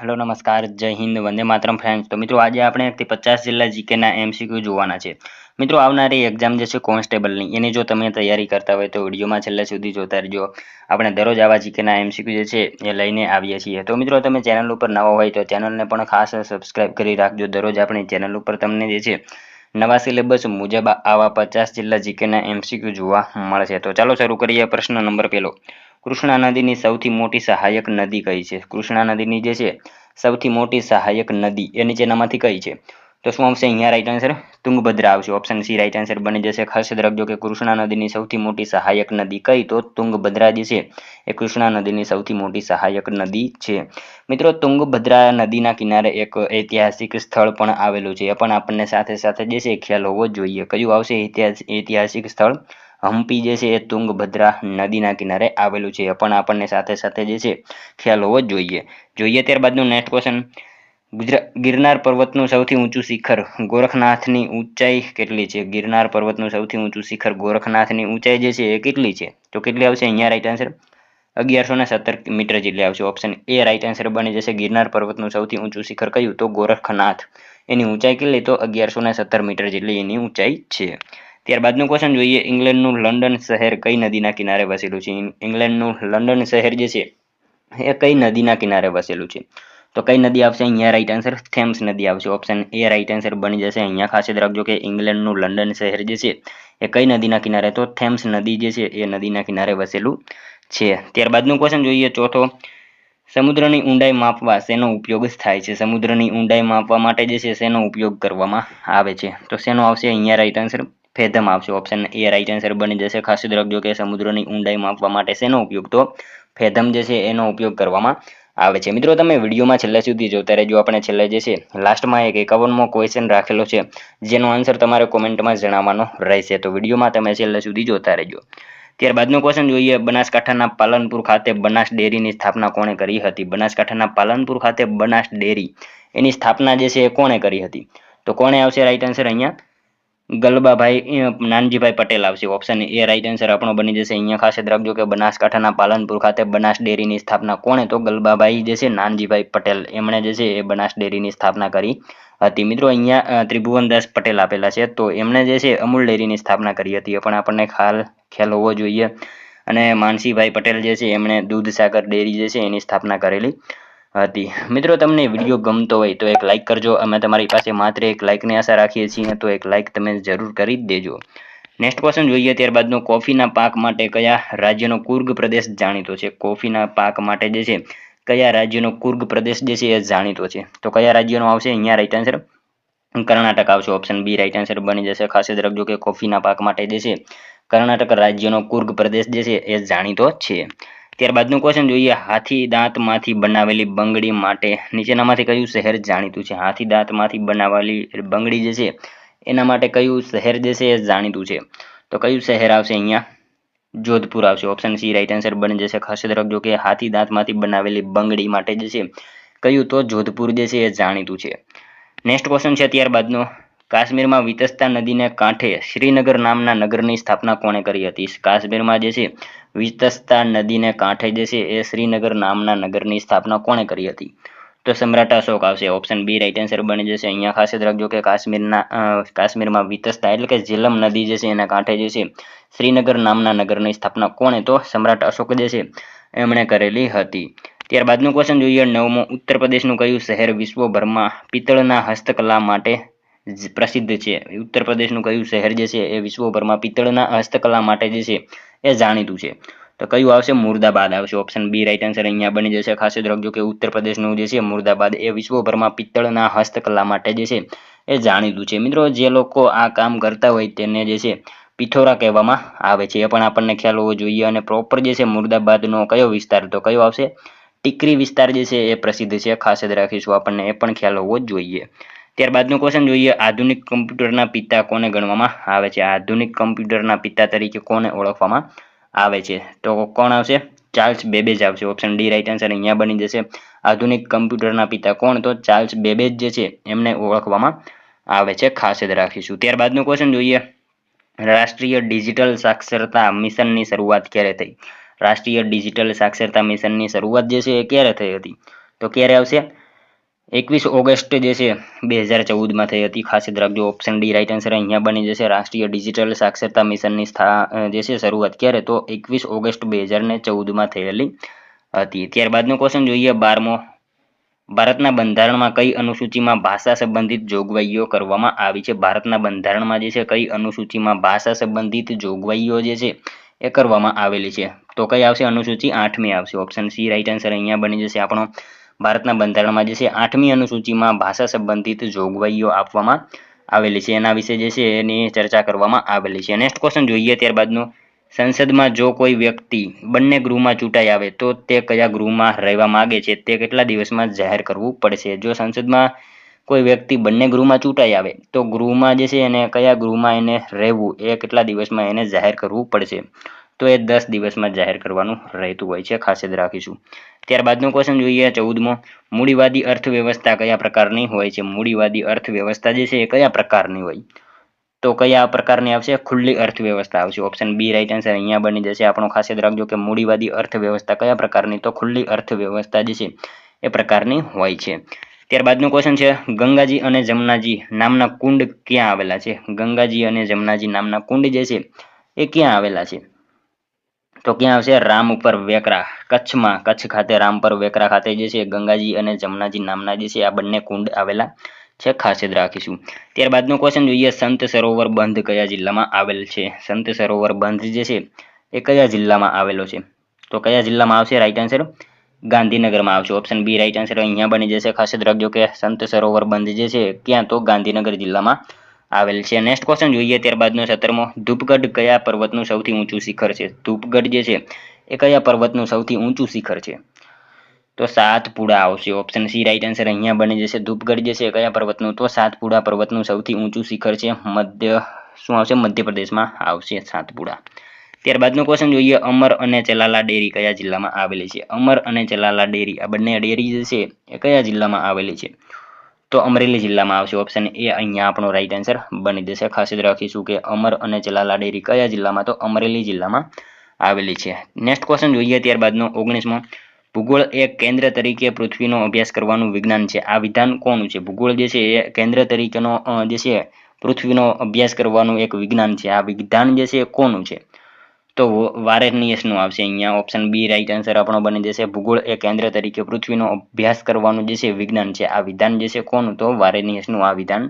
Hello નમસ્કાર જય Hind Vande Mataram friends તો મિત્રો આજે આપણે 1 થી 50 જિલ્લા જીકેના એમસીક્યુ જોવાના છે મિત્રો આવનારી એક્ઝામ જે છે કોન્સ્ટેબલની એની જો તમે તૈયારી કરતા હોય તો વિડીયોમાં છેલ્લે સુધી જોતા રહેજો આપણે દરરોજ આવા જીકેના એમસીક્યુ જે છે એ લઈને આવીએ છીએ તો મિત્રો તમે ચેનલ ઉપર નવા હોય તો ચેનલને પણ ખાસ સબસ્ક્રાઇબ કરી રાખજો દરરોજ આપણી ચેનલ ઉપર તમને જે છે નવા સિલેબસ મુજબ આવા 50 જિલ્લા જીકેના એમસીક્યુ જોવા મળશે તો ચાલો શરૂ કરીએ પ્રશ્ન નંબર પહેલો કૃષ્ણા નદીની સૌથી મોટી સહાયક નદી કઈ છે કૃષ્ણા નદીની જે છે સૌથી મોટી સહાયક નદી એ નીચેનામાંથી કઈ છે તો શું આવશે અહીંયા રાઈટ આન્સર તુંગભદ્રા આવશે ઓપ્શન સી રાઈટ આન્સર બની જશે ખાસ યાદ રાખજો કે કૃષ્ણા નદીની સૌથી મોટી સહાયક નદી કઈ તો તુંગભદ્રા જે છે એ કૃષ્ણા નદીની સૌથી મોટી સહાયક નદી છે મિત્રો તુંગભદ્રા નદીના કિનારે એક ઐતિહાસિક સ્થળ પણ આવેલું છે એ પણ આપણને સાથે સાથે જે છે ખ્યાલ હોવો જોઈએ કયું આવશે ઐતિહાસિક સ્થળ હમ્પી જે છે એ તુંગભદ્રા નદીના કિનારે આવેલું છે એ પણ આપણને સાથે સાથે જે છે ખ્યાલ હોવો જોઈએ ત્યારબાદનું નેક્સ્ટ ક્વેશ્ચન ગિરનાર પર્વતનું સૌથી ઊંચું શિખર ગોરખનાથની ઊંચાઈ કેટલી છે ગિરનાર પર્વતનું સૌથી ઊંચું શિખર ગોરખનાથની ઊંચાઈ જે છે એ કેટલી છે તો કેટલી આવશે અહીંયા રાઈટ આન્સર 1117 મીટર જેટલી આવશે ઓપ્શન એ રાઈટ આન્સર બની જશે ગિરનાર પર્વતનું સૌથી ઊંચું શિખર કયું તો ગોરખનાથ એની ઊંચાઈ કેટલી તો 1117 મીટર જેટલી એની ઊંચાઈ છે ત્યારબાદનું ક્વેશ્ચન જોઈએ ઇંગ્લેન્ડનું લંડન શહેર કઈ નદીના કિનારે વસેલું છે ઇંગ્લેન્ડનું લંડન શહેર જે છે એ કઈ નદીના કિનારે વસેલું છે તો કઈ નદી આવશે અહીંયા રાઈટ આન્સર થેમ્સ નદી આવશે ઓપ્શન એ રાઈટ આન્સર બની જશે અહીંયા ખાસ યાદ રાખજો કે ઇંગ્લેન્ડનું લંડન શહેર જે છે એ કઈ નદીના કિનારે તો થેમ્સ નદી જે છે એ નદીના કિનારે વસેલું છે ત્યારબાદનું ક્વેશ્ચન જોઈએ ચોથો સમુદ્રની ઊંડાઈ માપવા શેનો ઉપયોગ થાય છે સમુદ્રની ઊંડાઈ માપવા માટે જે છે શેનો ઉપયોગ કરવામાં આવે છે તો શેનો આવશે અહીંયા રાઈટ આન્સર ફેધમ આવશે ઓપ્શન એ રાઈટ આન્સર બની જશે ખાસ યાદ રાખજો કે સમુદ્રની ઊંડાઈ માપવા માટે શેનો ઉપયોગ તો ફેધમ જે છે એનો ઉપયોગ કરવામાં આવે છે મિત્રો તમે વિડીયોમાં છેલ્લે સુધી જોતા રહેજો આપણે છેલ્લે જે છે લાસ્ટમાં એક 51મો ક્વેશ્ચન રાખેલો છે જેનો આન્સર તમારે કોમેન્ટમાં જણાવવાનો રહેશે તો વિડીયોમાં તમે છેલ્લે સુધી જોતા રહેજો ત્યારબાદનો ક્વેશ્ચન જોઈએ બનાસકાંઠાના પાલનપુર ખાતે બનાસ ડેરીની સ્થાપના કોણે કરી હતી બનાસકાંઠાના પાલનપુર ખાતે બનાસ ડેરી એની સ્થાપના જે છે એ કોણે કરી હતી તો કોણે આવશે રાઈટ આન્સર અહીંયા ગલબાભાઈ નાનજીભાઈ પટેલ આવશે ઓપ્શન એ રાઈટ આન્સર આપણો બની જશે અહીંયા ખાસ યાદ રાખજો કે બનાસકાંઠાના પાલનપુર ખાતે બનાસ ડેરીની સ્થાપના કોણે તો ગલબાભાઈ જે છે નાનજીભાઈ પટેલ એમણે જે છે એ બનાસ ડેરીની સ્થાપના કરી હતી મિત્રો અહીંયા ત્રિભુવનદાસ પટેલ આપેલા છે તો એમણે જે છે અમૂલ ડેરીની સ્થાપના કરી હતી એ પણ આપણને ખ્યાલ હોવો જોઈએ અને માનસીભાઈ પટેલ જે છે એમણે દૂધસાગર ડેરી જે છે એની સ્થાપના કરેલી હતી મિત્રો તમને વિડીયો ગમતો હોય તો એક લાઇક કરજો અમે તમારી પાસે માત્ર એક લાઇકની આશા રાખીએ છીએ તો એક લાઇક તમે જરૂર કરી દેજો નેક્સ્ટ ક્વેશ્ચન જોઈએ ત્યારબાદનો કોફીના પાક માટે કયા રાજ્યનો કુર્ગ પ્રદેશ જાણીતો છે કોફીના પાક માટે જે છે કયા રાજ્યનો કુર્ગ પ્રદેશ જે છે એ જાણીતો છે તો કયા રાજ્યનો આવશે અહીંયા રાઈટ આન્સર કર્ણાટક આવશે ઓપ્શન બી રાઈટ આન્સર બની જશે ખાસ યાદ રાખજો કે કોફીના પાક માટે જે છે કર્ણાટક રાજ્યનો કુર્ગ પ્રદેશ જે છે એ જાણીતો છે ત્યારબાદનું ક્વેશ્ચન જોઈએ હાથી દાંતમાંથી બનાવેલી બંગડી માટે નીચેનામાંથી કયું શહેર જાણીતું છે હાથી દાંતમાંથી બનાવેલી બંગડી જે છે એના માટે કયું શહેર જે છે એ જાણીતું છે તો કયું શહેર આવશે અહીંયા જોધપુર આવશે ઓપ્શન સી રાઈટ આન્સર બની જશે ખાસ યાદ રાખજો કે હાથી દાંતમાંથી બનાવેલી બંગડી માટે જે છે કયું તો જોધપુર જે છે એ જાણીતું છે નેક્સ્ટ ક્વેશ્ચન છે ત્યારબાદનો કાશ્મીરમાં વિતસ્તા નદીને કાંઠે શ્રીનગર નામના નગરની સ્થાપના કોણે કરી હતી કાશ્મીરમાં જે છે વિતસ્તા નદીને કાંઠે જે છે એ શ્રીનગર નામના નગરની સ્થાપના કોણે કરી હતી તો સમ્રાટ અશોક આવશે ઓપ્શન બી રાઈટ આન્સર બની જશે અહીંયા ખાસ યાદ રાખજો કે કાશ્મીરમાં વિતસ્તા એટલે કે ઝેલમ નદી જે છે એના કાંઠે જે છે શ્રીનગર નામના નગરની સ્થાપના કોણે તો સમ્રાટ અશોક જે છે એમણે કરેલી હતી ત્યારબાદનું ક્વેશ્ચન જોઈએ 9મો ઉત્તર પ્રદેશનું કયું શહેર વિશ્વભરમાં પિત્તળના હસ્તકલા માટે પ્રસિદ્ધ છે ઉત્તર પ્રદેશનું કયું શહેર જે છે એ વિશ્વભરમાં પિત્તળના હસ્તકલા માટે જે છે એ જાણીતું છે તો કયું આવશે મુર્દાબાદ આવશે ઓપ્શન બી રાઈટ આન્સર અહીંયા બની જશે ખાસ યાદ રાખજો કે ઉત્તર પ્રદેશનું જે છે મુર્દાબાદ એ વિશ્વભરમાં પિત્તળના હસ્તકલા માટે જે છે એ જાણીતું છે મિત્રો જે લોકો આ કામ કરતા હોય તેને જે છે પિથોરા કહેવામાં આવે છે એ પણ આપણને ખ્યાલ હોવો જોઈએ અને પ્રોપર જે છે મુર્દાબાદનો કયો વિસ્તાર તો કયો આવશે ટીકરી વિસ્તાર જે છે એ પ્રસિદ્ધ છે ખાસ યાદ રાખીશું આપણને એ પણ ખ્યાલ હોવો જોઈએ ત્યારબાદનું ક્વેશ્ચન જોઈએ આધુનિક કમ્પ્યુટરના પિતા કોને ગણવામાં આવે છે આધુનિક કમ્પ્યુટરના પિતા તરીકે કોને ઓળખવામાં આવે છે તો કોણ આવશે ચાર્લ્સ બેબેજ આવશે ઓપ્શન ડી રાઈટ આન્સર અહીંયા બની જશે આધુનિક કમ્પ્યુટરના પિતા કોણ તો ચાર્લ્સ બેબેજ જે છે એમને ઓળખવામાં આવે છે ખાસ યાદ રાખીશું ત્યારબાદનું ક્વેશ્ચન જોઈએ રાષ્ટ્રીય ડિજિટલ સાક્ષરતા મિશનની શરૂઆત ક્યારે થઈ રાષ્ટ્રીય ડિજિટલ સાક્ષરતા મિશનની શરૂઆત જે છે એ ક્યારે થઈ હતી તો ક્યારે આવશે 21 ઓગસ્ટ જે છે 2014માં થઈ હતી. ખાસ યાદ રાખજો. ઓપ્શન ડી રાઈટ આન્સર અહીંયા બની જશે. રાષ્ટ્રીય ડિજિટલ સાક્ષરતા મિશનની જે છે શરૂઆત ક્યારે? તો 21 ઓગસ્ટ 2014માં થયેલી હતી. ત્યારબાદનો ક્વેશ્ચન જોઈએ 12મો. ભારતના બંધારણમાં કઈ અનુસૂચિમાં ભાષા સંબંધિત જોગવાઈઓ કરવામાં આવી છે? ભારતના બંધારણમાં જે છે કઈ અનુસૂચિમાં ભાષા સંબંધિત જોગવાઈઓ જે છે એ કરવામાં આવેલી છે? તો કઈ આવશે? અનુસૂચિ 8મી આવશે. ઓપ્શન સી રાઈટ આન્સર અહીંયા બની જશે આપણો. ભારતના બંધારણમાં જે છે 8મી અનુસૂચિમાં ભાષા સંબંધિત જોગવાઈઓ આપવામાં આવેલી છે. એના વિશે જે છે એની ચર્ચા કરવામાં આવેલી છે. નેક્સ્ટ ક્વેશ્ચન જોઈએ ત્યારબાદનો. સંસદમાં જો કોઈ વ્યક્તિ બંને ગૃહમાં ચૂંટાઈ આવે તો તે કયા ગૃહમાં રહેવા માંગે છે તે કેટલા દિવસમાં જાહેર કરવું પડશે? જો સંસદમાં કોઈ વ્યક્તિ બંને ગૃહમાં ચૂંટાઈ આવે તો ગૃહમાં જે છે એને કયા ગૃહમાં એને રહેવું એ કેટલા દિવસમાં એને જાહેર કરવું પડશે? તો એ 10 દિવસમાં જાહેર કરવાનું રહેતું હોય છે. ખાસ યાદ રાખીશું. ત્યારબાદનો ક્વેશ્ચન જોઈએ 14મો. મૂડીવાદી અર્થવ્યવસ્થા કયા પ્રકારની હોય છે? મૂડીવાદી અર્થવ્યવસ્થા જે છે એ કયા પ્રકારની હોય? તો કયા પ્રકારની આવશે? ખુલ્લી અર્થવ્યવસ્થા આવશે. ઓપ્શન બી રાઈટ આન્સર અહીંયા બની જશે આપણો. ખાસ યાદ રાખજો કે મૂડીવાદી અર્થવ્યવસ્થા કયા પ્રકારની? તો ખુલ્લી અર્થવ્યવસ્થા જે છે એ પ્રકારની હોય છે. ત્યારબાદનો ક્વેશ્ચન છે ગંગાજી અને જમનાજી નામના કુંડ ક્યાં આવેલા છે? ગંગાજી અને જમનાજી નામના કુંડ જે છે એ ક્યાં આવેલા છે? તો ક્યાં આવશે? રામપર વેકરા, કચ્છમાં. કચ્છ ખાતે રામપર વેકરા ખાતે જે છે ગંગાજી અને જમનાજી નામના જે છે આ બંને કુંડ આવેલા છે. ખાસ યાદ રાખીશું. ત્યારબાદનો ક્વેશ્ચન જોઈએ સંત સરોવર બંધ કયા જિલ્લામાં આવેલ છે? સંત સરોવર બંધ જે છે એ કયા જિલ્લામાં આવેલો છે? તો કયા જિલ્લામાં આવશે? રાઈટ આન્સર ગાંધીનગરમાં આવશે. ઓપ્શન બી રાઈટ આન્સર અહીંયા બની જશે. ખાસ યાદ રાખજો કે સંત સરોવર બંધ જે છે ક્યાં? તો ગાંધીનગર જિલ્લામાં આવેલ છે. નેક્સ્ટ ક્વેશ્ચન જોઈએ ત્યારબાદનો 17મો. ધૂપગઢ કયા પર્વતનું સૌથી ઊંચું શિખર છે? ધૂપગઢ જે છે એ કયા પર્વતનું સૌથી ઊંચું શિખર છે? તો સાતપુડા આવશે. ઓપ્શન સી રાઈટ આન્સર અહીંયા બની જશે. ધૂપગઢ જે છે કયા પર્વતનું? તો સાતપુડા પર્વતનું સૌથી ઊંચું શિખર છે. શું આવશે? મધ્યપ્રદેશમાં આવશે સાતપુડા. ત્યારબાદનો ક્વેશ્ચન જોઈએ અમર અને ચલાલા ડેરી કયા જિલ્લામાં આવેલી છે? અમર અને ચલાલા ડેરી આ બંને ડેરી જે છે એ કયા જિલ્લામાં આવેલી છે? તો અમરેલી જિલ્લામાં આવશે. ઓપ્શન એ અહીંયા આપણો રાઈટ આન્સર બની જશે. ખાસ યાદ રાખીશું કે અમર અને ચલાલા ડેરી કયા જિલ્લામાં? તો અમરેલી જિલ્લામાં આવેલી છે. નેક્સ્ટ ક્વેશ્ચન જોઈએ ત્યારબાદનો 19મો. ભૂગોળ એક કેન્દ્ર તરીકે પૃથ્વીનો અભ્યાસ કરવાનું વિજ્ઞાન છે. આ વિધાન કોનું છે? ભૂગોળ જે છે એ કેન્દ્ર તરીકેનો જે છે પૃથ્વીનો અભ્યાસ કરવાનું એક વિજ્ઞાન છે. આ વિધાન જે છે એ કોનું છે? તો વારેનિયસનું આવશે અહીંયા. ઓપ્શન બી રાઈટ આન્સર આપણો બની જશે. ભૂગોળ એ કેન્દ્ર તરીકે પૃથ્વીનો અભ્યાસ કરવાનું જે છે વિજ્ઞાન છે. આ વિધાન જે છે કોનું? તો વારેનિયસનું આ વિધાન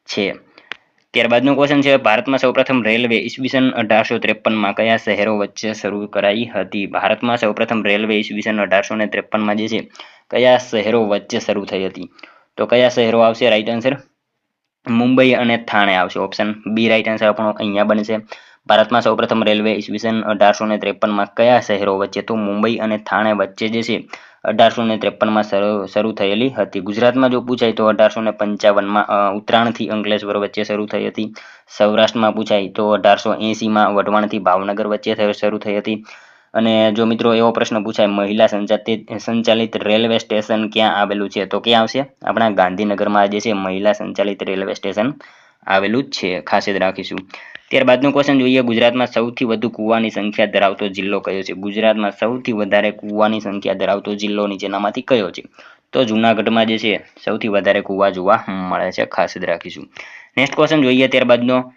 છે. ત્યારબાદનો ક્વેશ્ચન છે ભારતમાં સૌપ્રથમ રેલવે ઈસવીસન 1853માં કયા શહેરો વચ્ચે શરૂ કરાઈ હતી? ભારતમાં સૌપ્રથમ રેલવે ઈસવીસન 1853માં જે છે કયા શહેરો વચ્ચે શરૂ થઈ હતી? તો કયા શહેરો આવશે? રાઈટ આન્સર મુંબઈ અને થાણે આવશે. ઓપ્શન બી રાઈટ આન્સર આપણો અહીંયા બનશે. ભારતમાં સૌપ્રથમ રેલવે ઈસવીસન 1853માં કયા શહેરો વચ્ચે? તો મુંબઈ અને થાણે વચ્ચે જે છે 1853માં શરૂ થયેલી હતી. ગુજરાતમાં જો પૂછાય તો 1855માં ઉત્તરાયણથી અંકલેશ્વર વચ્ચે શરૂ થઈ હતી. સૌરાષ્ટ્રમાં પૂછાય તો 1880માં વઢવાણથી ભાવનગર વચ્ચે શરૂ થઈ હતી. અને જો મિત્રો એવો પ્રશ્ન પૂછાય મહિલા સંચાલિત રેલવે સ્ટેશન ક્યાં આવેલું છે? તો ક્યાં આવશે? આપણા ગાંધીનગરમાં જે છે મહિલા સંચાલિત રેલવે સ્ટેશન આવેલું જ છે. ખાસ યાદ રાખીશું. ત્યારબાદનો ક્વેશ્ચન જોઈએ ગુજરાતમાં સૌથી વધુ કૂવાની સંખ્યા ધરાવતો જિલ્લો કયો છે? ગુજરાતમાં સૌથી વધારે કૂવાની સંખ્યા ધરાવતો જિલ્લો નીચેનામાંથી કયો છે? તો જૂનાગઢમાં જે છે સૌથી વધારે કૂવા જોવા મળે છે. ખાસ યાદ રાખીશું. નેક્સ્ટ ક્વેશ્ચન જોઈએ ત્યારબાદનો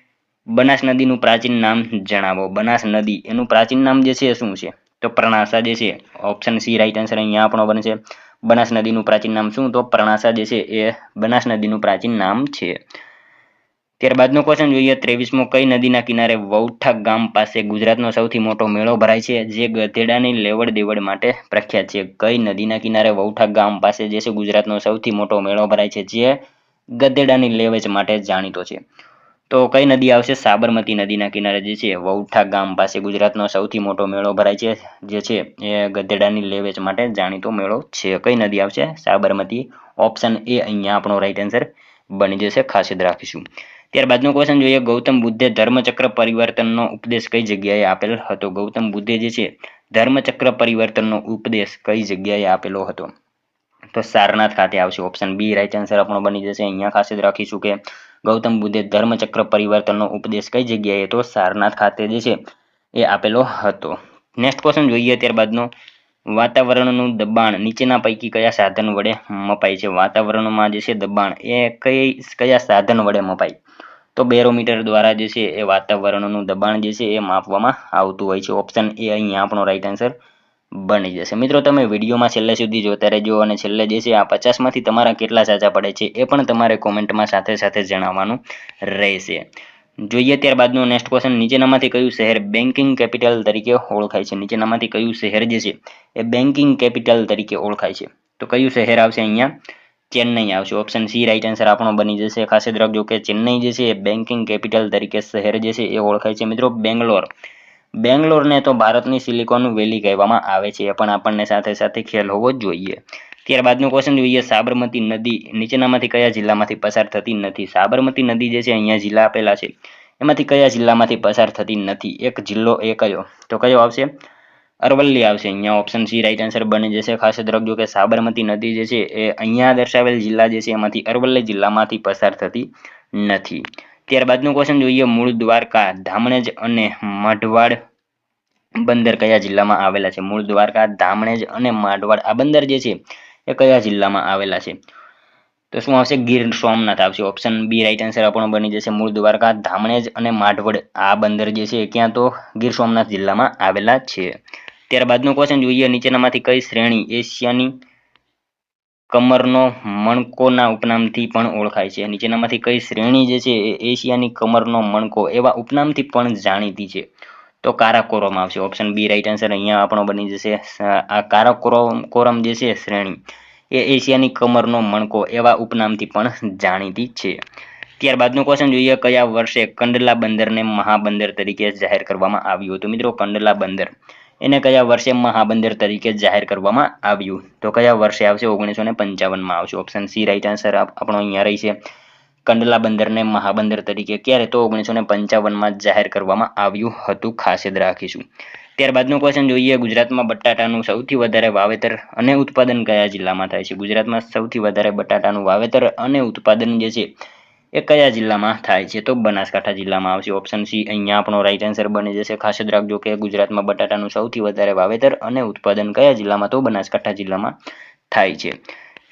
બનાસ નદીનું પ્રાચીન નામ જણાવો. બનાસ નદી એનું પ્રાચીન નામ જે છે શું છે? તો પ્રણાસા જે છે. ઓપ્શન સી રાઈટ આન્સર અહીંયા આપણો બનશે. બનાસ નદીનું પ્રાચીન નામ શું? તો પ્રણાસા જે છે એ બનાસ નદીનું પ્રાચીન નામ છે. ત્યારબાદનો ક્વેશ્ચન જોઈએ 23મો. કઈ નદીના કિનારે વૌઠા ગામ પાસે ગુજરાતનો સૌથી મોટો મેળો ભરાય છે જે ગધેડાની લેવડ દેવડ માટે પ્રખ્યાત છે? કઈ નદીના કિનારે વૌઠા ગામ પાસે જે છે ગુજરાતનો સૌથી મોટો મેળો ભરાય છે જે ગધેડાની લેવેચ માટે જાણીતો છે? તો કઈ નદી આવશે? સાબરમતી નદીના કિનારે જે છે વૌઠા ગામ પાસે ગુજરાતનો સૌથી મોટો મેળો ભરાય છે જે છે એ ગધેડાની લેવેચ માટે જાણીતો મેળો છે. કઈ નદી આવશે? સાબરમતી. ઓપ્શન એ અહીંયા આપણો રાઈટ આન્સર બની જશે. ખાસ યાદ રાખીશું. ત્યારબાદનો ક્વેશ્ચન જોઈએ ગૌતમ બુદ્ધે ધર્મચક્ર પરિવર્તનનો ઉપદેશ કઈ જગ્યાએ આપેલ હતો? ગૌતમ બુદ્ધે જે છે ધર્મચક્ર પરિવર્તનનો ઉપદેશ કઈ જગ્યાએ આપેલો હતો? તો સારનાથ ખાતે આવશે. ઓપ્શન બી રાઈટ આન્સર આપણો બની જશે. અહીંયા ખાસ યાદ રાખીશું કે ગૌતમ બુદ્ધે ધર્મચક્ર પરિવર્તનનો ઉપદેશ કઈ જગ્યાએ? તો સારનાથ ખાતે જે છે એ આપેલો હતો. નેક્સ્ટ ક્વેશ્ચન જોઈએ ત્યારબાદનો વાતાવરણનું દબાણ નીચેના પૈકી કયા સાધન વડે મપાય છે? વાતાવરણમાં જે છે દબાણ એ કયા સાધન વડે મપાય? તો બેરોમીટર દ્વારા જે છે એ વાતાવરણનું દબાણ જે છે એ માપવામાં આવતું હોય છે. ઓપ્શન એ અહીંયા આપણો રાઈટ આન્સર બની જશે. મિત્રો તમે વિડીયોમાં છેલ્લે સુધી જોતા રહેજો અને છેલ્લે જે છે આ 50માંથી તમારા કેટલા સાચા પડે છે એ પણ તમારે કોમેન્ટમાં સાથે સાથે જણાવવાનું રહેશે. જોઈએ ત્યારબાદનો નેક્સ્ટ ક્વેશ્ચન, નીચેનામાંથી કયું શહેર બેન્કિંગ કેપિટલ તરીકે ઓળખાય છે? નીચેનામાંથી કયું શહેર જે છે એ બેન્કિંગ કેપિટલ તરીકે ઓળખાય છે? તો કયું શહેર આવશે અહીંયા? ચેન્નઈ આવશે. ઓપ્શન સી રાઈટ આન્સર આપણો બની જશે. ખાસ યાદ રાખજો કે ચેન્નઈ જે છે એ બેન્કિંગ કેપિટલ તરીકે શહેર જે છે એ ઓળખાય છે. મિત્રો બેંગ્લોરને તો ભારતની સિલિકોન વેલી કહેવામાં આવે છે, એ પણ આપણને સાથે સાથે ખ્યાલ હોવો જ જોઈએ. ત્યારબાદનો ક્વેશ્ચન જોઈએ, સાબરમતી નદી નીચેનામાંથી કયા જિલ્લામાંથી પસાર થતી નથી? સાબરમતી નદી જે છે અહીંયા જિલ્લા આપેલા છે, એમાંથી કયા જિલ્લામાંથી પસાર થતી નથી? એક જિલ્લો એ કયો? તો કયો આવશે? અરવલ્લી આવશે. અહીંયા ઓપ્શન સી રાઈટ આન્સર બની જશે. ખાસ યાદ રાખજો કે સાબરમતી નદી જે છે એ અહીંયા દર્શાવેલ જિલ્લા જે છે એમાંથી અરવલ્લી જિલ્લામાંથી પસાર થતી નથી. ત્યારબાદનો ક્વેશ્ચન જોઈએ, મૂળ દ્વારકા, ધામણેજ અને માઢવાડ બંદર કયા જિલ્લામાં આવેલા છે? મૂળ દ્વારકા, ધામણેજ અને માઢવાડ આ બંદર જે છે એ કયા જિલ્લામાં આવેલા છે? તો શું આવશે? ગીર સોમનાથ આવશે. ઓપ્શન બી રાઈટ આન્સર આપણો બની જશે. મૂળ દ્વારકા, ધામણેજ અને માઢવડ આ બંદર જે છે ક્યાં? તો ગીર સોમનાથ જિલ્લામાં આવેલા છે. ત્યારબાદનો ક્વેશ્ચન જોઈએ, નીચેનામાંથી કઈ શ્રેણી એશિયાની કમરનો મણકોના ઉપનામથી પણ ઓળખાય છે? નીચેનામાંથી કઈ શ્રેણી જે છે એ એશિયાની કમરનો મણકો એવા ઉપનામથી પણ જાણીતી છે? તો કારાકોરમ આવશે. ઓપ્શન બી રાઈટ આન્સર અહીંયા આપણો બની જશે. આ કારાકોરમ જે છે શ્રેણી એ એશિયાની કમરનો મણકો એવા ઉપનામથી પણ જાણીતી છે. ત્યારબાદનો ક્વેશ્ચન જોઈએ, કયા વર્ષે કંડલા બંદરને મહાબંદર તરીકે જાહેર કરવામાં આવ્યું હતું? મિત્રો કંડલા બંદર એને કયા વર્ષે મહાબંદર તરીકે જાહેર કરવામાં આવ્યું? તો કયા વર્ષે આવશે? 1955માં આવશે. ઓપ્શન સી રાઈટ આન્સર આપણો અહીંયા રહી છે. કંડલા બંદરને મહાબંદર તરીકે ક્યારે? તો 1955માં જાહેર કરવામાં આવ્યું હતું. ખાસ યાદ રાખીશું. ત્યારબાદનો ક્વેશ્ચન જોઈએ, ગુજરાતમાં બટાટાનું સૌથી વધારે વાવેતર અને ઉત્પાદન કયા જિલ્લામાં થાય છે? ગુજરાતમાં સૌથી વધારે બટાટાનું વાવેતર અને ઉત્પાદન જે છે એ કયા જિલ્લામાં થાય છે? તો બનાસકાંઠા જિલ્લામાં આવશે. ઓપ્શન સી અહીંયા આપણો રાઈટ આન્સર બની જશે. ખાસ યાદ રાખજો કે ગુજરાતમાં બટાટાનું સૌથી વધારે વાવેતર અને ઉત્પાદન કયા જિલ્લામાં? તો બનાસકાંઠા જિલ્લામાં થાય છે.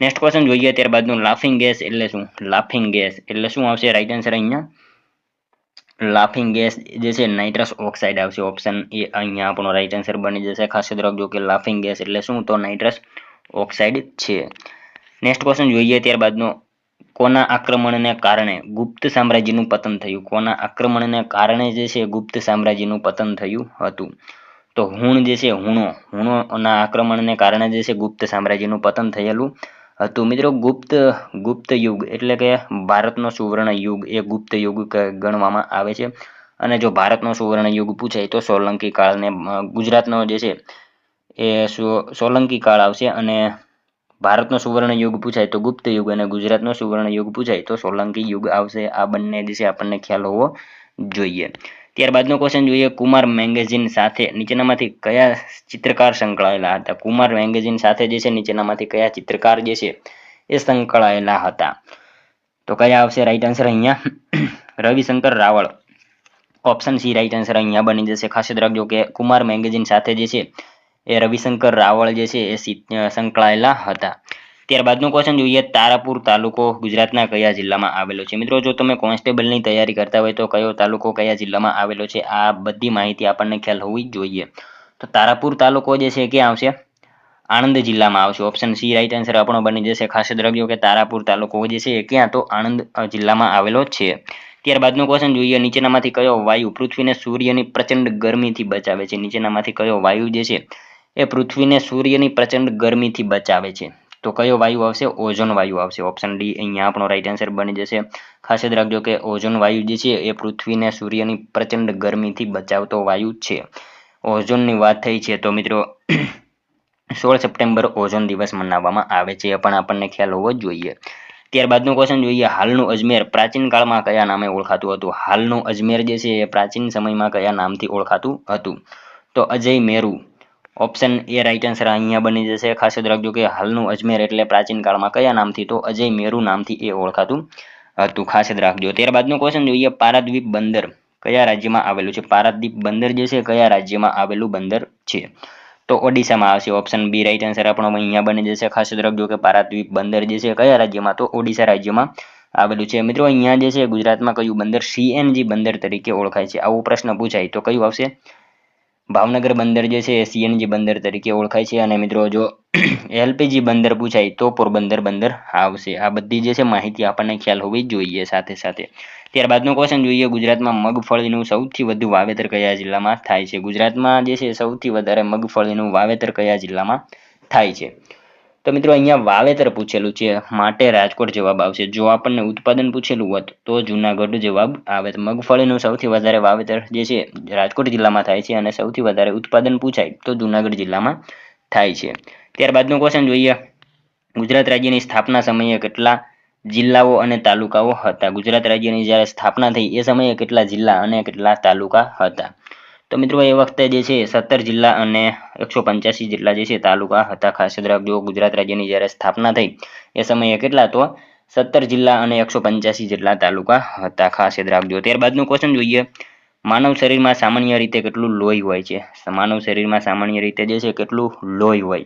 નેક્સ્ટ ક્વેશ્ચન જોઈએ ત્યારબાદનું, લાફિંગ ગેસ એટલે શું? લાફિંગ ગેસ એટલે શું આવશે? રાઈટ આન્સર અહીંયા લાફિંગ ગેસ જે છે નાઇટ્રસ ઓક્સાઇડ આવશે. ઓપ્શન એ અહીંયા આપણો રાઈટ આન્સર બની જશે. ખાસ યાદ રાખજો કે લાફિંગ ગેસ એટલે શું? તો નાઇટ્રસ ઓક્સાઇડ છે. નેક્સ્ટ ક્વેશ્ચન જોઈએ ત્યારબાદનો, કોના આક્રમણને કારણે ગુપ્ત સામ્રાજ્યનું પતન થયું? કોના આક્રમણને કારણે જે છે ગુપ્ત સામ્રાજ્યનું પતન થયું હતું? તો હુણ જે છે હુણોના આક્રમણને કારણે જે છે ગુપ્ત સામ્રાજ્યનું પતન થયેલું હતું. મિત્રો ગુપ્ત યુગ એટલે કે ભારતનો સુવર્ણ યુગ એ ગુપ્ત યુગ ગણવામાં આવે છે. અને જો ભારતનો સુવર્ણ યુગ પૂછાય તો સોલંકી કાળને, ગુજરાતનો જે છે એ સોલંકી કાળ આવશે. અને ભારતનો સુવર્ણ યુગ પૂછાય તો ગુપ્ત યુગ અને ગુજરાતનો સુવર્ણ યુગ પૂછાય તો સોલંકી યુગ આવશે. આ બંને જે છે આપણને ખ્યાલ હોવો જોઈએ. ત્યારબાદનો ક્વેશ્ચન જોઈએ, કુમાર મેગેઝિન સાથે નીચેનામાંથી કયા ચિત્રકાર સંકળાયેલા હતા? કુમાર મેગેઝિન સાથે જે છે નીચેનામાંથી કયા ચિત્રકાર જે છે એ સંકળાયેલા હતા? તો કયા આવશે? રાઈટ આન્સર અહીંયા Ravishankar Raval. Option C right answer અહીંયા બની જશે. ખાસ યાદ રાખજો કે કુમાર મેગેઝિન સાથે જે છે એ રવિશંકર રાવળ જે છે એ સંકળાયેલા હતા. ત્યારબાદનો ક્વેશ્ચન જોઈએ, તારાપુર તાલુકો ગુજરાતના કયા જિલ્લામાં આવેલો છે? મિત્રો જો તમે કોન્સ્ટેબલની તૈયારી કરતા હોય તો કયો તાલુકો કયા જિલ્લામાં આવેલો છે આ બધી માહિતી આપણને ખ્યાલ હોવી જોઈએ. તો તારાપુર તાલુકો જે છે ક્યાં આવશે? આણંદ જિલ્લામાં આવશે. ઓપ્શન સી રાઈટ આન્સર આપણો બની જશે. ખાસ યાદ રાખજો કે તારાપુર તાલુકો જે છે એ ક્યાં? તો આણંદ જિલ્લામાં આવેલો છે. ત્યારબાદનો ક્વેશ્ચન જોઈએ, નીચેનામાંથી કયો વાયુ પૃથ્વીને સૂર્યની પ્રચંડ ગરમીથી બચાવે છે? નીચેનામાંથી કયો વાયુ જે છે એ પૃથ્વીને સૂર્યની પ્રચંડ ગરમીથી બચાવે છે? તો કયો વાયુ આવશે? ઓઝોન વાયુ આવશે. ઓપ્શન ડી અહીંયા આપણો રાઈટ આન્સર બની જશે. ખાસ યાદ રાખજો કે ઓઝોન વાયુ જે છે એ પૃથ્વીને સૂર્યની પ્રચંડ ગરમીથી બચાવતો વાયુ છે. ઓઝોનની વાત થઈ છે તો મિત્રો 16 સપ્ટેમ્બર ઓઝોન દિવસ મનાવવામાં આવે છે, એ પણ આપણને ખ્યાલ હોવો જોઈએ. ત્યારબાદનો ક્વેશ્ચન જોઈએ, હાલનું અજમેર પ્રાચીન કાળમાં કયા નામે ઓળખાતું હતું? હાલનું અજમેર જે છે એ પ્રાચીન સમયમાં કયા નામથી ઓળખાતું હતું? તો Ajay Meru. Option A right answer અહીંયા બની જશે. ખાસ યાદ રાખજો કે હાલનું અજમેર એટલે પ્રાચીન કાળમાં કયા નામથી? તો અજય મેરુ નામથી એ ઓળખાતું હતું. ખાસ યાદ રાખજો. ત્યારબાદનો ક્વેશ્ચન જોઈએ, પારાદીપ બંદર કયા રાજ્યમાં આવેલું છે? પારાદીપ બંદર જે છે કયા રાજ્યમાં આવેલું બંદર છે? તો ઓડિશામાં આવશે ઓપ્શન બી રાઈટ આન્સર આપણો અહીંયા બની જશે. ખાસ યાદ રાખજો કે પારાદીપ બંદર જે છે કયા રાજ્યમાં, તો ઓડિશા રાજ્યમાં આવેલું છે. મિત્રો અહીંયા જે છે ગુજરાતમાં કયું બંદર સીએનજી બંદર તરીકે ઓળખાય છે, આવો પ્રશ્ન પૂછાય તો કયું આવશે? ભાવનગર બંદર જે છે એ સીએનજી બંદર તરીકે ઓળખાય છે. અને મિત્રો જો એલપીજી બંદર પૂછાય તો પોરબંદર બંદર આવશે. આ બધી જે છે માહિતી આપણને ખ્યાલ હોવી જોઈએ સાથે સાથે. ત્યારબાદનો ક્વેશ્ચન જોઈએ, ગુજરાતમાં મગફળીનું સૌથી વધુ વાવેતર કયા જિલ્લામાં થાય છે? ગુજરાતમાં જે છે સૌથી વધારે મગફળીનું વાવેતર કયા જિલ્લામાં થાય છે? તો મિત્રો અહીંયા વાવેતર પૂછેલું છે માટે રાજકોટ જવાબ આવશે. જો આપણને ઉત્પાદન પૂછેલું હોત તો જુનાગઢ જવાબ આવે. મગફળીનું સૌથી વધારે વાવેતર જે છે રાજકોટ જિલ્લામાં થાય છે અને સૌથી વધારે ઉત્પાદન પૂછાય તો જુનાગઢ જિલ્લામાં થાય છે. ત્યારબાદનો ક્વેશ્ચન જોઈએ, ગુજરાત રાજ્યની સ્થાપના સમયે કેટલા જિલ્લાઓ અને તાલુકાઓ હતા? ગુજરાત રાજ્યની જ્યારે સ્થાપના થઈ એ સમયે કેટલા જિલ્લા અને કેટલા તાલુકા હતા? તો મિત્રો એ વખતે જે છે 17 જિલ્લા અને 185 જેટલા જે છે તાલુકા હતા. ખાસ યાદ રાખજો ગુજરાત રાજ્યની જ્યારે સ્થાપના થઈ એ સમયે કેટલા, તો 17 જિલ્લા અને 185 જેટલા તાલુકા હતા. ખાસ યાદ રાખજો. ત્યારબાદનું ક્વેશ્ચન જોઈએ, માનવ શરીરમાં સામાન્ય રીતે કેટલું લોહી હોય છે? માનવ શરીરમાં સામાન્ય રીતે જે છે કેટલું લોહી હોય?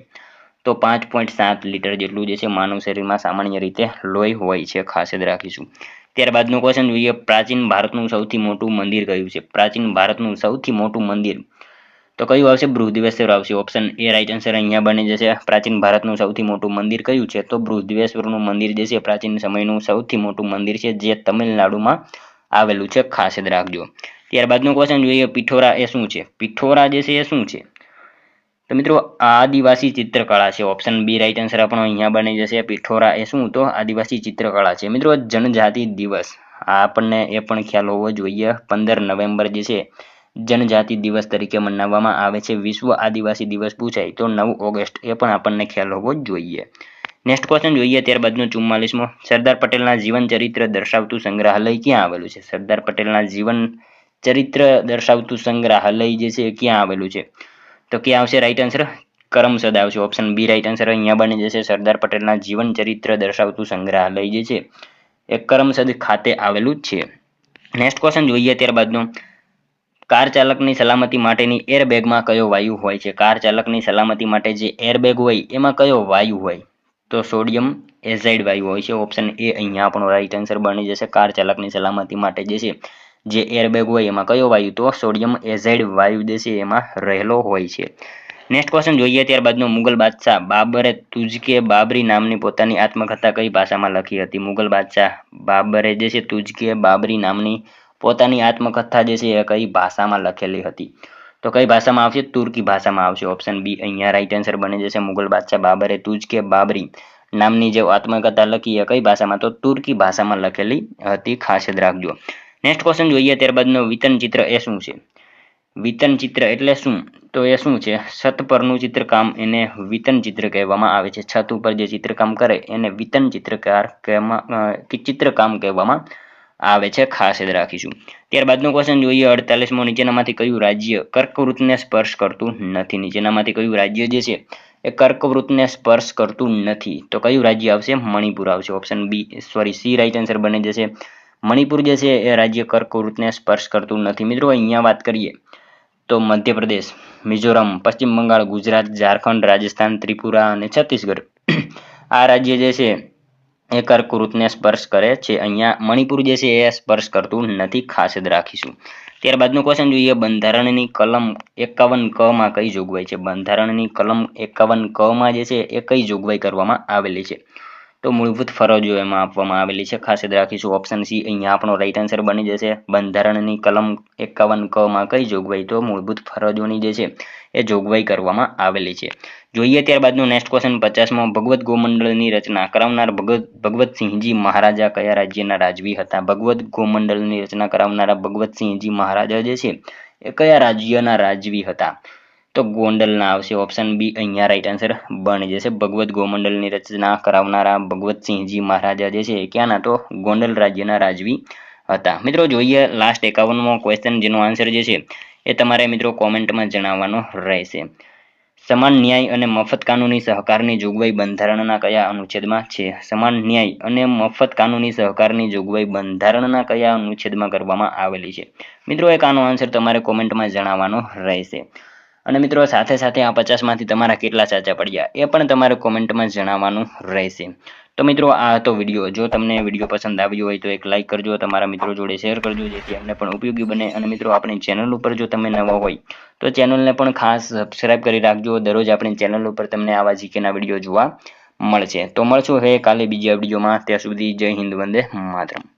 તો 5.7 લીટર જેટલું જે છે માનવ શરીરમાં સામાન્ય રીતે લોહી હોય છે. ખાસ યાદ રાખીશું. ત્યારબાદનું ક્વેશ્ચન જોઈએ, પ્રાચીન ભારતનું સૌથી મોટું મંદિર કયું છે? પ્રાચીન ભારતનું સૌથી મોટું મંદિર તો કયું આવશે? બૃહદીશ્વર આવશે. ઓપ્શન એ રાઈટ આન્સર અહીંયા બની જશે. પ્રાચીન ભારતનું સૌથી મોટું મંદિર કયું છે? તો બૃહદીશ્વરનું મંદિર જે છે પ્રાચીન સમયનું સૌથી મોટું મંદિર છે જે તમિલનાડુમાં આવેલું છે. ખાસ યાદ રાખજો. ત્યારબાદનું ક્વેશ્ચન જોઈએ, પિઠોરા એ શું છે? પિઠોરા જે છે એ શું છે? તો મિત્રો આદિવાસી ચિત્રકળા છે. ઓપ્શન બી રાઈટ આન્સર આપણો અહીંયા બની જશે. પિઠોરા એ શું? તો આદિવાસી ચિત્રકળા છે. મિત્રો જનજાતિ દિવસ આપણને એ પણ ખ્યાલ હોવો જોઈએ. 15 નવેમ્બર જે છે જનજાતિ દિવસ તરીકે મનાવવામાં આવે છે. વિશ્વ આદિવાસી દિવસ પૂછાય તો 9 ઓગસ્ટ એ પણ આપણને ખ્યાલ હોવો જોઈએ. નેક્સ્ટ ક્વેશ્ચન જોઈએ ત્યારબાદનો 44મો, સરદાર પટેલના જીવન ચરિત્ર દર્શાવતું સંગ્રહાલય ક્યાં આવેલું છે? સરદાર પટેલના જીવન ચરિત્ર દર્શાવતું સંગ્રહાલય જે છે ક્યાં આવેલું છે? તો ક્યાં આવશે રાઈટ આન્સર? કરમસદ આવશે. ઓપ્શન બી રાઈટ આન્સર અહીંયા બની જશે. સરદાર પટેલના જીવન ચરિત્ર દર્શાવતું સંગ્રહાલય જે છે એ કરમસદ ખાતે આવેલું છે. નેક્સ્ટ ક્વેશ્ચન જોઈએ ત્યારબાદનો, કાર ચાલકની સલામતી માટેની એરબેગમાં કયો વાયુ હોય છે? કાર ચાલકની સલામતી માટે જે એરબેગ હોય એમાં કયો વાયુ હોય? તો સોડિયમ એઝાઇડ વાયુ હોય છે. ઓપ્શન એ અહીંયા આપણો રાઈટ આન્સર બની જશે. કાર ચાલકની સલામતી માટે જે છે જે એરબેગ હોય એમાં કયો વાયુ? તો સોડિયમ એઝાઇડ વાયુ જે છે એમાં રહેલો હોય છે. નેક્સ્ટ ક્વેશ્ચન જોઈએ ત્યારબાદનો, મુગલ બાદશાહ બાબરે તુજકે બાબરી નામની પોતાની આત્મકથા કઈ ભાષામાં લખી હતી? મુગલ બાદશાહ બાબરે જે છે તુજકે બાબરી નામની પોતાની આત્મકથા જે છે એ કઈ ભાષામાં લખેલી હતી? તો કઈ ભાષામાં આવશે? તુર્કી ભાષામાં આવશે. ઓપ્શન બી અહીંયા રાઈટ આન્સર બની જશે. મુગલ બાદશાહ બાબરે તુજકે બાબરી નામની જે આત્મકથા લખી એ કઈ ભાષામાં? તો તુર્કી ભાષામાં લખેલી હતી. ખાસ યાદ રાખજો. નેક્સ્ટ ક્વેશ્ચન જોઈએ ત્યારબાદનો, વિતન ચિત્ર એ શું છે? વિતન ચિત્ર એટલે શું? તો એ શું છે? છત પરનું ચિત્રકામ એને વિતન ચિત્ર કહેવામાં આવે છે. છત ઉપર જે ચિત્રકામ કરે એને વિતન ચિત્રકામ કહેવામાં આવે છે. ખાસ યાદ રાખીશું. ત્યારબાદનો ક્વેશ્ચન જોઈએ 48મો, નીચેનામાંથી કયું રાજ્ય કર્કવૃતને સ્પર્શ કરતું નથી? નીચેનામાંથી કયું રાજ્ય જે છે એ કર્કવૃતને સ્પર્શ કરતું નથી? તો કયું રાજ્ય આવશે? મણિપુર આવશે. ઓપ્શન સી રાઈટ આન્સર બની જશે. મણિપુર જે છે એ રાજ્ય કર્કવૃતને સ્પર્શ કરતું નથી. મિત્રો અહીંયા વાત કરીએ તો મધ્યપ્રદેશ, મિઝોરમ, પશ્ચિમ બંગાળ, ગુજરાત, ઝારખંડ, રાજસ્થાન, ત્રિપુરા અને છત્તીસગઢ આ રાજ્ય જે છે એ કર્કવૃતને સ્પર્શ કરે છે. અહીંયા મણિપુર જે છે એ સ્પર્શ કરતું નથી. ખાસ યાદ રાખીશું. ત્યારબાદનું ક્વેશ્ચન જોઈએ, બંધારણની કલમ 51 ક માં કઈ જોગવાઈ છે? બંધારણની કલમ 51 ક માં જે છે એ કઈ જોગવાઈ કરવામાં આવેલી છે? તો મૂળભૂત ફરજો એમાં આપવામાં આવેલી છે. ખાસ યાદ રાખીશું. ઓપ્શન સી અહીંયા આપણો રાઈટ આન્સર બની જશે. બંધારણની કલમ 51 ક માં કઈ જોગવાઈ? તો મૂળભૂત ફરજોની જે છે એ જોગવાઈ કરવામાં આવેલી છે. જોઈએ ત્યારબાદનો નેક્સ્ટ ક્વેશ્ચન 50મો, ભગવત ગોમંડળની રચના કરાવનાર ભગવતસિંહજી મહારાજા કયા રાજ્યના રાજવી હતા? ભગવત ગોમંડળની રચના કરાવનારા ભગવતસિંહજી મહારાજા જે છે એ કયા રાજ્યના રાજવી હતા? તો ગોંડલના આવશે. ઓપ્શન બી અહીંયા રાઈટ આન્સર બની જશે. ભગવત ગોમંડલની રચના કરાવનારા ભગવતસિંહજી મહારાજા જે છે ક્યાંના? તો ગોંડલ રાજ્યના રાજવી હતા. મિત્રો જોઈએ લાસ્ટ 51મો ક્વેશ્ચન, જેનો આન્સર જે છે એ તમારે મિત્રો કોમેન્ટમાં જણાવવાનો રહેશે. સમાન ન્યાય અને મફત કાનૂની સહકારની જોગવાઈ બંધારણના કયા અનુચ્છેદમાં છે? સમાન ન્યાય અને મફત કાનૂની સહકારની જોગવાઈ બંધારણના કયા અનુચ્છેદમાં કરવામાં આવેલી છે? મિત્રો એક આનો આન્સર તમારે કોમેન્ટમાં જણાવવાનો રહેશે. અને મિત્રો સાથે સાથે આ 50માંથી તમારા કેટલા સાચા પડ્યા એ પણ તમારે કોમેન્ટમાં જણાવવાનું રહેશે. તો મિત્રો આ હતો વિડીયો. જો તમને વિડીયો પસંદ આવ્યો હોય તો એક લાઇક કરજો, તમારા મિત્રો જોડે શેર કરજો જેથી એમને પણ ઉપયોગી બને. અને મિત્રો આપણી ચેનલ ઉપર જો તમે નવા હોય તો ચેનલને પણ ખાસ સબસ્ક્રાઇબ કરી રાખજો. દરરોજ આપણી ચેનલ ઉપર તમને આવા જીકેના વિડીયો જોવા મળશે. તો મળશું હવે કાલે બીજા વિડીયોમાં. ત્યાં સુધી જય હિન્દ, વંદે માતરમ.